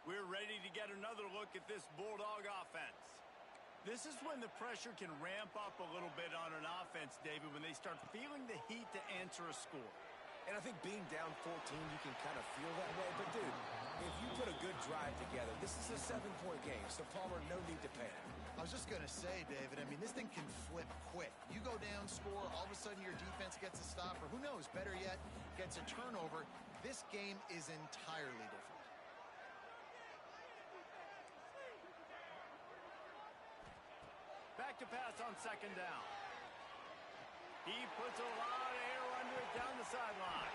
We're ready to get another look at this Bulldog offense. This is when the pressure can ramp up a little bit on an offense, David, when they start feeling the heat to answer a score. And I think being down 14, you can kind of feel that way. But, dude, if you put a good drive together, this is a 7-point game, so Palmer, no need to panic. I was just going to say, David, I mean, this thing can flip quick. You go down, score, all of a sudden your defense gets a stop, or who knows, better yet, gets a turnover. This game is entirely different. Back to pass on second down. He puts a lot of air under it down the sideline.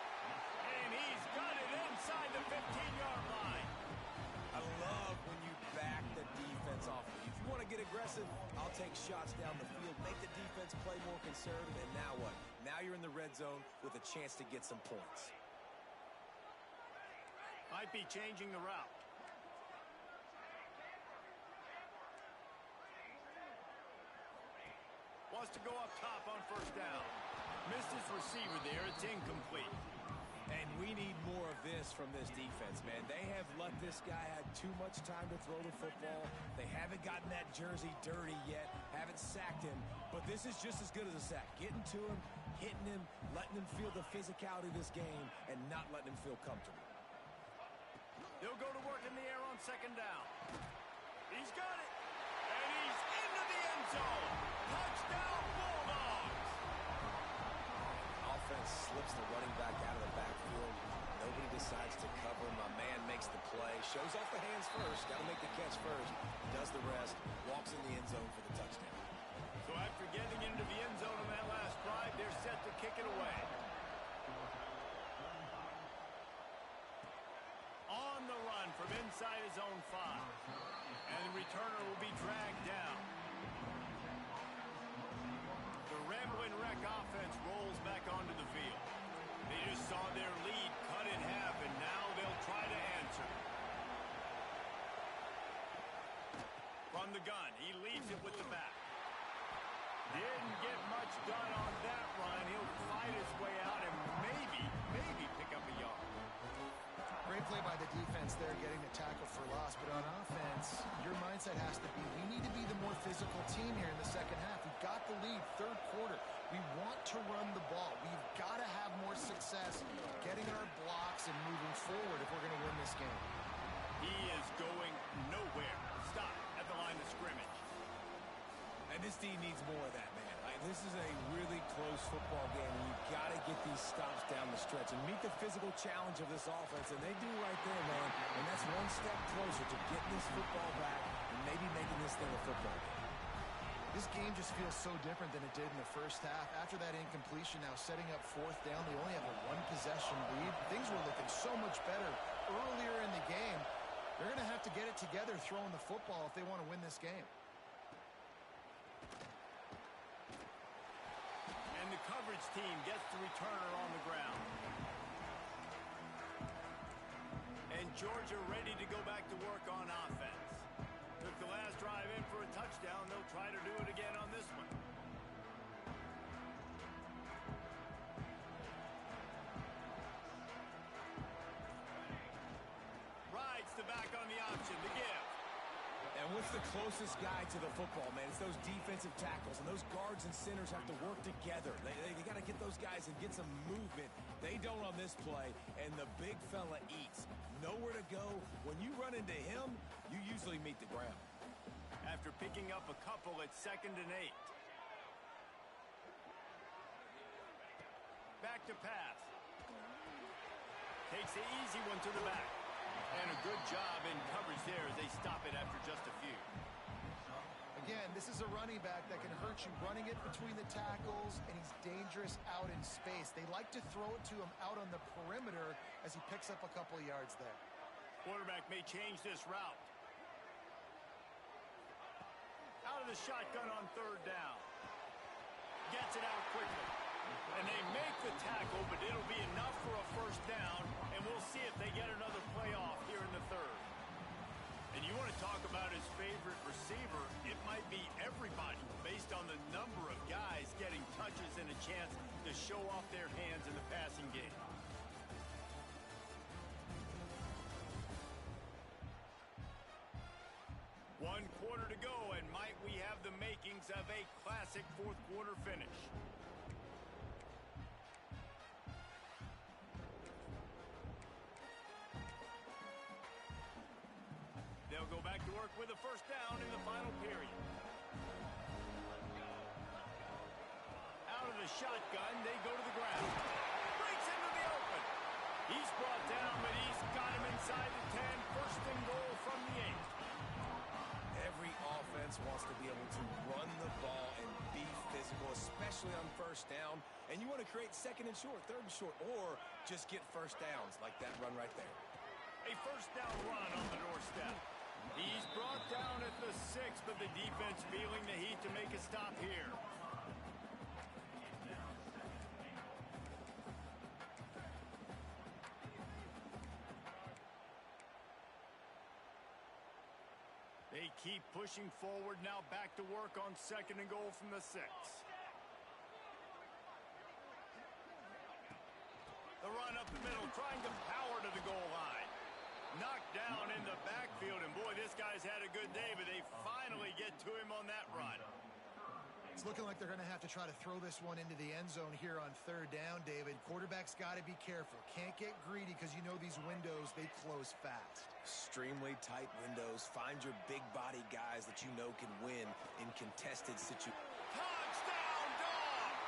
And he's got it inside the 15-yard line. I love when you back the defense off. If you want to get aggressive, I'll take shots down the field, make the defense play more conservative, and now what? Now you're in the red zone with a chance to get some points. Might be changing the route. Wants to go up top on first down. Missed his receiver there. It's incomplete. And we need more of this from this defense, man. They have let this guy have too much time to throw the football. They haven't gotten that jersey dirty yet, haven't sacked him. But this is just as good as a sack. Getting to him, hitting him, letting him feel the physicality of this game, and not letting him feel comfortable. He'll go to work in the air on second down. He's got it. And he's into the end zone. Touchdown, Bulldogs! Offense slips the running back out of the backfield. Nobody decides to cover him. My man makes the play. Shows off the hands first. Got to make the catch first. Does the rest. Walks in the end zone for the touchdown. So after getting into the end zone on that last drive, they're set to kick it away. On the run from inside his own 5. And the returner will be dragged down. The Ramblin' Wreck offense rolls back onto the field. They just saw their lead cut in half, and now they'll try to answer. From the gun, he leaves it with the back. Didn't get much done on that run. He'll fight his way out and maybe pick up a yard. Great play by the defense there, getting the tackle for loss. But on offense, your mindset has to be, we need to be the more physical team here in the second half. We've got the lead, third quarter. We want to run the ball. We've got to have more success getting our blocks and moving forward if we're going to win this game. He is going nowhere. Stop at the line of scrimmage. And this team needs more of that, man. This is a really close football game, and you've got to get these stops down the stretch and meet the physical challenge of this offense, and they do right there, man. And that's one step closer to getting this football back and maybe making this thing a football game. This game just feels so different than it did in the first half. After that incompletion, now setting up fourth down, they only have a one-possession lead. Things were looking so much better earlier in the game. They're going to have to get it together throwing the football if they want to win this game. coverage team gets the returner on the ground. And Georgia ready to go back to work on offense. Took the last drive in for a touchdown. They'll try to do it again on this one. Rides the back on the option, the give. And what's the closest guy to the football, man? It's those defensive tackles, and those guards and centers have to work together. They got to get those guys and get some movement. They don't on this play, and the big fella eats. Nowhere to go. When you run into him, you usually meet the ground. After picking up a couple at 2nd and 8. Back to pass. Takes the easy one to the back. And a good job in coverage there as they stop it after just a few. Again, this is a running back that can hurt you running it between the tackles, and he's dangerous out in space. They like to throw it to him out on the perimeter as he picks up a couple of yards there. Quarterback may change this route. Out of the shotgun on 3rd down. Gets it out quickly. And they make the tackle, but it'll be enough for a 1st down, and we'll see if they get another playoff here in the 3rd. And you want to talk about his favorite receiver, it might be everybody based on the number of guys getting touches and a chance to show off their hands in the passing game. One quarter to go, and might we have the makings of a classic 4th quarter finish. They'll go back to work with a 1st down in the final period. Out of the shotgun, they go to the ground. Breaks into the open. He's brought down, but he's got him inside the 10. 1st and goal from the 8. Every offense wants to be able to run the ball and be physical, especially on 1st down. And you want to create 2nd and short, 3rd and short, or just get 1st downs like that run right there. A 1st down run on the doorstep. He's brought down at the 6, but the defense feeling the heat to make a stop here. They keep pushing forward, now back to work on 2nd and goal from the 6. The run up the middle, trying to power to the goal line. Knocked down in the backfield, and boy, this guy's had a good day, but they finally get to him on that run. It's looking like they're going to have to try to throw this one into the end zone here on 3rd down, David. Quarterback's got to be careful. Can't get greedy because you know these windows, they close fast. Extremely tight windows. Find your big body guys that you know can win in contested situations. Touchdown, Dogs!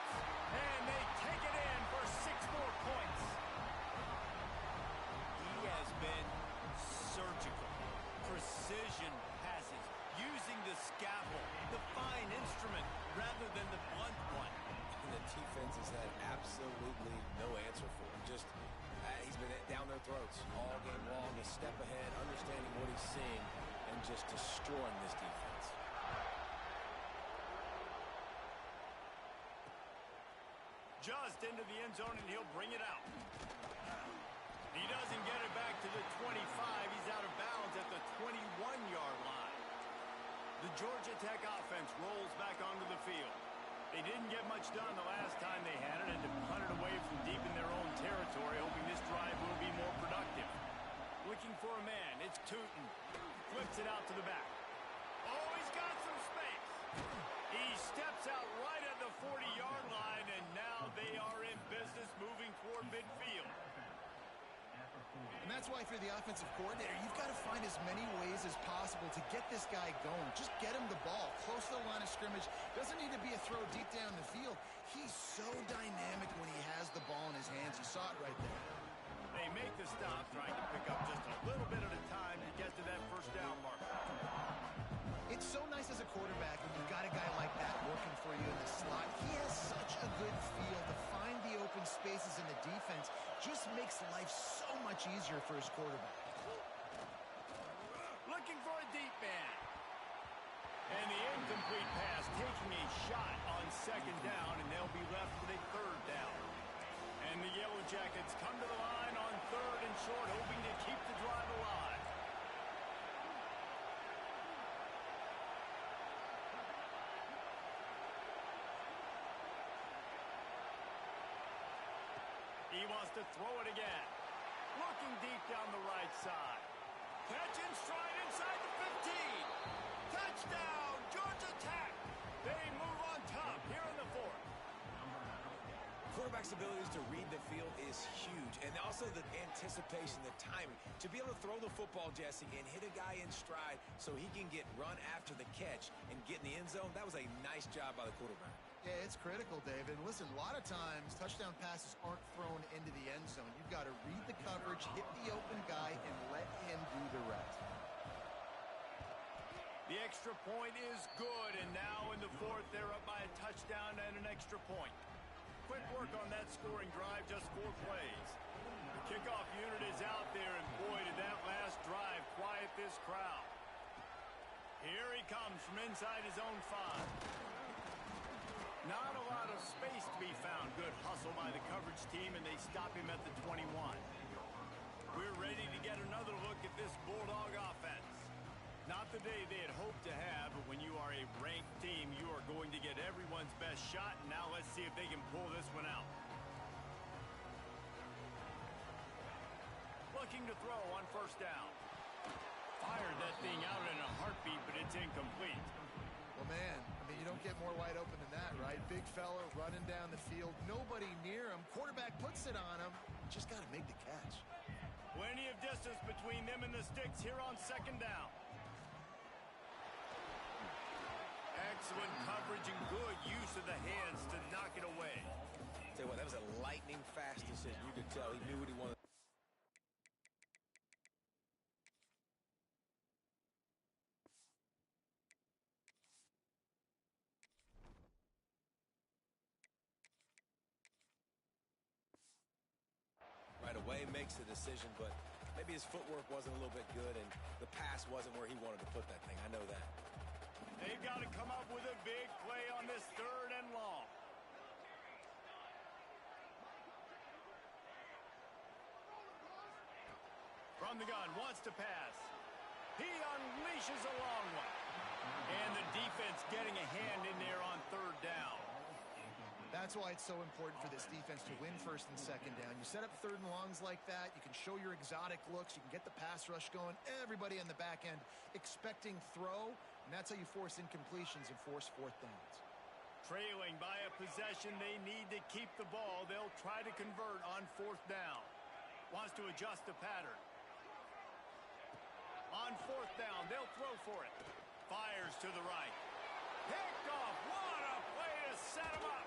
And they take it in for 6 more points. He has been surgical, precision passes, using the scalpel, the fine instrument, rather than the blunt one. And the defense has had absolutely no answer for him. Just, he's been down their throats all game long, a step ahead, understanding what he's seeing, and just destroying this defense. Just into the end zone, and he'll bring it out. He doesn't get it back to the 25. He's out of bounds at the 21-yard line. The Georgia Tech offense rolls back onto the field. They didn't get much done the last time they had it, and to punt it away from deep in their own territory, hoping this drive will be more productive. Looking for a man. It's Tootin. Flips it out to the back. Oh, he's got some space. He steps out right at the 40-yard line, and now they are in business moving toward midfield. And that's why for the offensive coordinator, you've got to find as many ways as possible to get this guy going. Just get him the ball close to the line of scrimmage. Doesn't need to be a throw deep down the field. He's so dynamic when he has the ball in his hands. You saw it right there. They make the stop, trying to pick up just a little bit at a time to get to that 1st down mark. It's so nice as a quarterback when you've got a guy like that working for you in the slot. He has such a good feel to find the open spaces in the defense. Just makes life so much easier for his quarterback. Looking for a deep man. And the incomplete incomplete pass, taking a shot on second down, and they'll be left with a third down. And the Yellow Jackets come to the line on third and short, hoping to keep the drive alive. He wants to throw it again. Looking deep down the right side. Catch in stride inside the 15. Touchdown, Georgia Tech. They move on top here in the fourth. Quarterback's abilities to read the field is huge, and also the anticipation, the timing. To be able to throw the football, Jesse, and hit a guy in stride so he can get run after the catch and get in the end zone, that was a nice job by the quarterback. Yeah, it's critical, David. Listen, a lot of times touchdown passes aren't thrown into the end zone. You've got to read the coverage, hit the open guy, and let him do the rest. The extra point is good, and now in the fourth, they're up by a touchdown and an extra point. Quick work on that scoring drive, just 4 plays. The kickoff unit is out there, and boy, did that last drive quiet this crowd. Here he comes from inside his own 5. Not a lot of space to be found. Good hustle by the coverage team, and they stop him at the 21. We're ready to get another look at this Bulldog offense. Not the day they had hoped to have, but when you are a ranked team, you are going to get everyone's best shot, and now let's see if they can pull this one out. Looking to throw on first down. Fired that thing out in a heartbeat, but it's incomplete. Well, man, I mean, you don't get more wide open than that, right? Big fella running down the field, nobody near him. Quarterback puts it on him. Just got to make the catch. Plenty of distance between them and the sticks here on second down. Excellent coverage and good use of the hands to knock it away. Tell you what, that was a lightning fast decision. You could tell he knew what he wanted. Right away makes the decision, but maybe his footwork wasn't a little bit good, and the pass wasn't where he wanted to put that thing. I know that. They've got to come up with a big play on this third and long. From the gun, wants to pass. He unleashes a long one. And the defense getting a hand in there on third down. That's why it's so important for this defense to win first and second down. You set up third and longs like that. You can show your exotic looks. You can get the pass rush going. Everybody on the back end expecting throw, and that's how you force incompletions and force fourth downs. Trailing by a possession, they need to keep the ball. They'll try to convert on fourth down. Wants to adjust the pattern. On fourth down, they'll throw for it. Fires to the right. Picked off. What a play to set him up.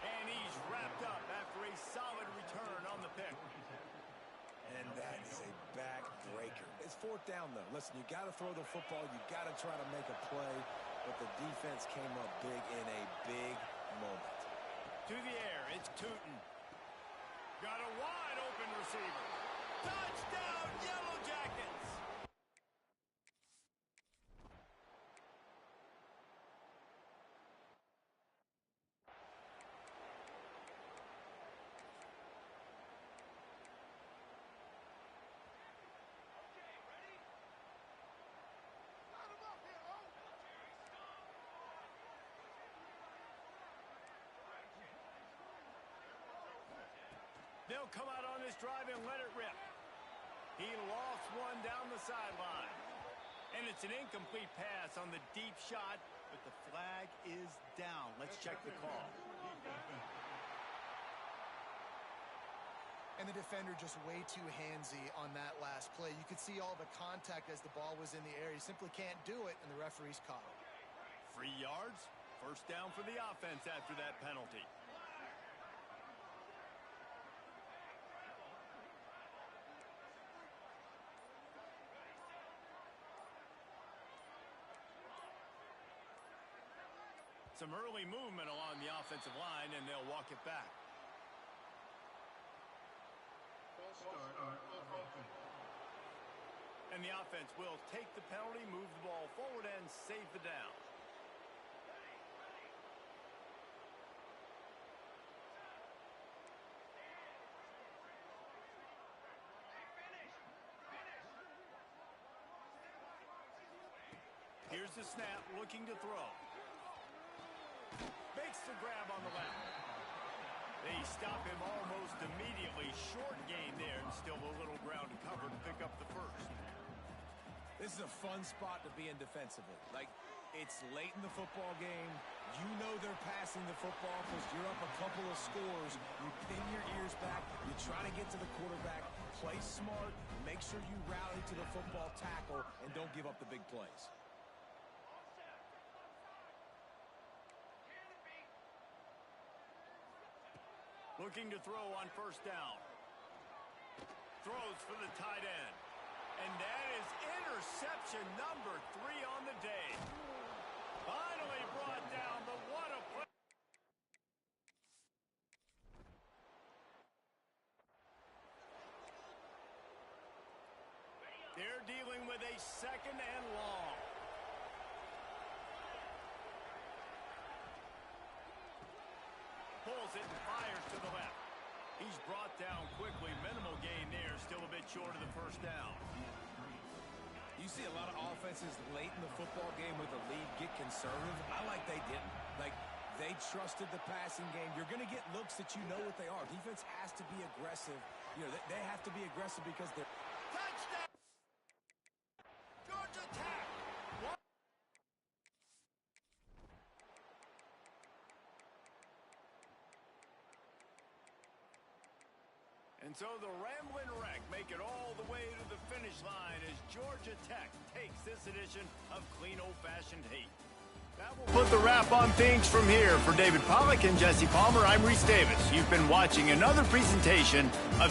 And he's wrapped up after a solid return on the pick. And that is a backbreaker. It's fourth down, though. Listen, you got to throw the football. You got to try to make a play. But the defense came up big in a big moment. To the air, it's Tootin. Got a wide open receiver. Touchdown, Yellow Jackets! They'll come out on this drive and let it rip. He lost one down the sideline. And it's an incomplete pass on the deep shot, but the flag is down. Let's check the call. And the defender just way too handsy on that last play. You could see all the contact as the ball was in the air. He simply can't do it, and the referee's caught him. 3 yards, first down for the offense after that penalty. Some early movement along the offensive line, and they'll walk it back. And the offense will take the penalty, move the ball forward, and save the down. Here's the snap, looking to throw. Makes the grab on the left. They stop him almost immediately. Short gain there, and still a little ground to cover to pick up the first. This is a fun spot to be in defensively. Like, it's late in the football game. You know they're passing the football because you're up a couple of scores. You pin your ears back. You try to get to the quarterback. Play smart. Make sure you rally to the football tackle and don't give up the big plays. Looking to throw on first down. Throws for the tight end. And that is interception number 3 on the day. Finally brought down, but what a play. They're dealing with a second and long. Pulls it and fires to the left. He's brought down quickly. Minimal gain there. Still a bit short of the first down. You see a lot of offenses late in the football game with a lead get conservative. I like they didn't. Like, they trusted the passing game. You're going to get looks that you know what they are. Defense has to be aggressive. You know, they have to be aggressive because they're... Touchdown! Georgia Tech! And so the Ramblin' Wreck make it all the way to the finish line as Georgia Tech takes this edition of Clean Old-Fashioned Hate. That will put the wrap on things from here. For David Pollack and Jesse Palmer, I'm Reese Davis. You've been watching another presentation of